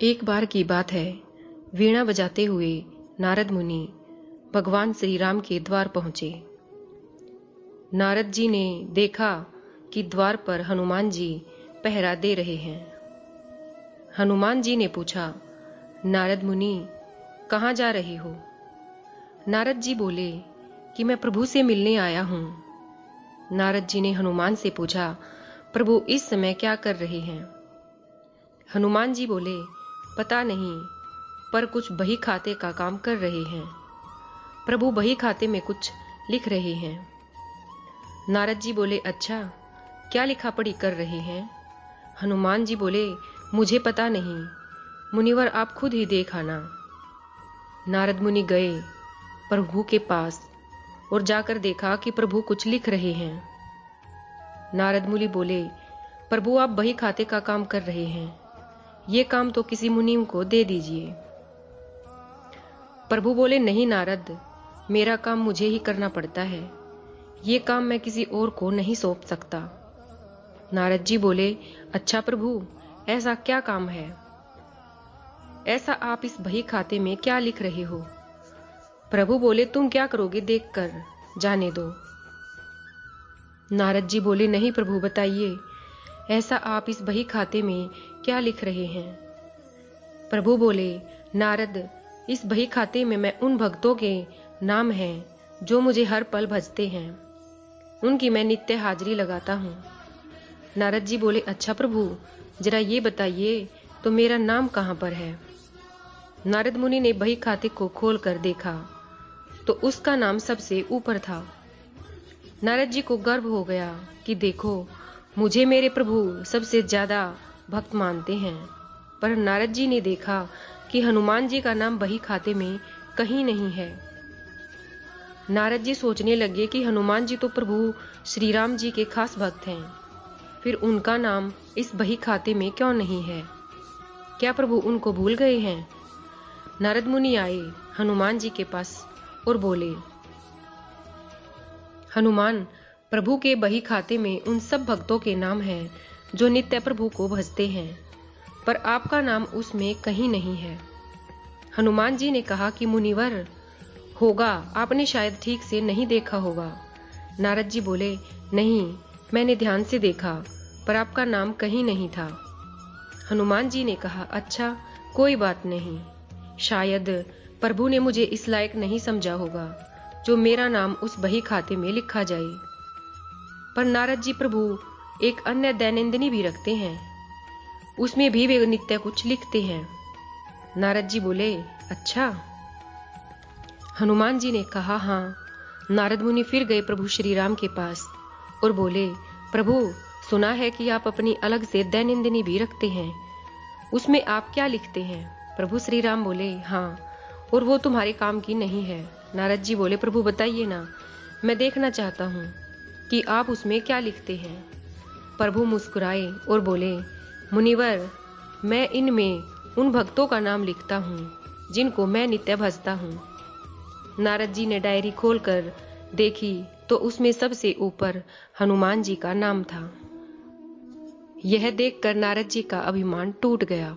एक बार की बात है, वीणा बजाते हुए नारद मुनि भगवान श्री राम के द्वार पहुंचे। नारद जी ने देखा कि द्वार पर हनुमान जी पहरा दे रहे हैं। हनुमान जी ने पूछा, नारद मुनि कहाँ जा रहे हो? नारद जी बोले कि मैं प्रभु से मिलने आया हूं। नारद जी ने हनुमान से पूछा, प्रभु इस समय क्या कर रहे हैं? हनुमान जी बोले, पता नहीं, पर कुछ बही खाते का काम कर रहे हैं। प्रभु बही खाते में कुछ लिख रहे हैं। नारद जी बोले, अच्छा, क्या लिखा पढ़ी कर रहे हैं? हनुमान जी बोले, मुझे पता नहीं, मुनिवर आप खुद ही देख आना। नारद मुनि गए प्रभु के पास और जाकर देखा कि प्रभु कुछ लिख रहे हैं। नारद मुनि बोले, प्रभु आप बही खाते का काम कर रहे हैं, ये काम तो किसी मुनि को दे दीजिए। प्रभु बोले, नहीं नारद, मेरा काम मुझे ही करना पड़ता है, ये काम मैं किसी और को नहीं सौंप सकता। नारद जी बोले, अच्छा प्रभु, ऐसा क्या काम है? ऐसा आप इस बही खाते में क्या लिख रहे हो? प्रभु बोले, तुम क्या करोगे देखकर, जाने दो। नारद जी बोले, नहीं प्रभु बताइए, ऐसा आप इस बही खाते में क्या लिख रहे हैं? प्रभु बोले, नारद, इस बही खाते में मैं उन भक्तों के नाम हैं जो मुझे हर पल भजते हैं, उनकी मैं नित्य हाजिरी लगाता हूँ। नारद जी बोले, अच्छा प्रभु, जरा ये बताइए तो मेरा नाम कहाँ पर है? नारद मुनि ने बही खाते को खोल कर देखा तो उसका नाम सबसे ऊपर था। नारद जी को गर्व हो गया कि देखो, मुझे मेरे प्रभु सबसे ज्यादा भक्त मानते हैं। पर नारद जी ने देखा कि हनुमान जी का नाम बही खाते में कहीं नहीं है। नारद जी सोचने लगे कि हनुमान जी तो प्रभु श्री राम जी के खास भक्त हैं, फिर उनका नाम इस बही खाते में क्यों नहीं है? क्या प्रभु उनको भूल गए हैं? नारद मुनि आए हनुमान जी के पास और बोले, हनुमान, प्रभु के बही खाते में उन सब भक्तों के नाम हैं जो नित्य प्रभु को भजते हैं, पर आपका नाम उसमें कहीं नहीं है। हनुमान जी ने कहा कि मुनिवर, होगा, आपने शायद ठीक से नहीं देखा होगा। नारद जी बोले, नहीं, मैंने ध्यान से देखा, पर आपका नाम कहीं नहीं था। हनुमान जी ने कहा, अच्छा, कोई बात नहीं, शायद प्रभु ने मुझे इस लायक नहीं समझा होगा जो मेरा नाम उस बही खाते में लिखा जाए। पर नारद जी, प्रभु एक अन्य दैनंदिनी भी रखते हैं, उसमें भी वे नित्य कुछ लिखते हैं। नारद जी बोले, अच्छा। हनुमान जी ने कहा, हाँ। नारद मुनि फिर गए प्रभु श्री राम के पास और बोले, प्रभु, सुना है कि आप अपनी अलग से दैनंदिनी भी रखते हैं, उसमें आप क्या लिखते हैं? प्रभु श्री राम बोले, हाँ, और वो तुम्हारे काम की नहीं है। नारद जी बोले, प्रभु बताइए ना, मैं देखना चाहता हूँ कि आप उसमें क्या लिखते हैं। प्रभु मुस्कुराए और बोले, मुनिवर, मैं इनमें उन भक्तों का नाम लिखता हूँ जिनको मैं नित्य भजता हूँ। नारद जी ने डायरी खोलकर देखी तो उसमें सबसे ऊपर हनुमान जी का नाम था। यह देखकर नारद जी का अभिमान टूट गया।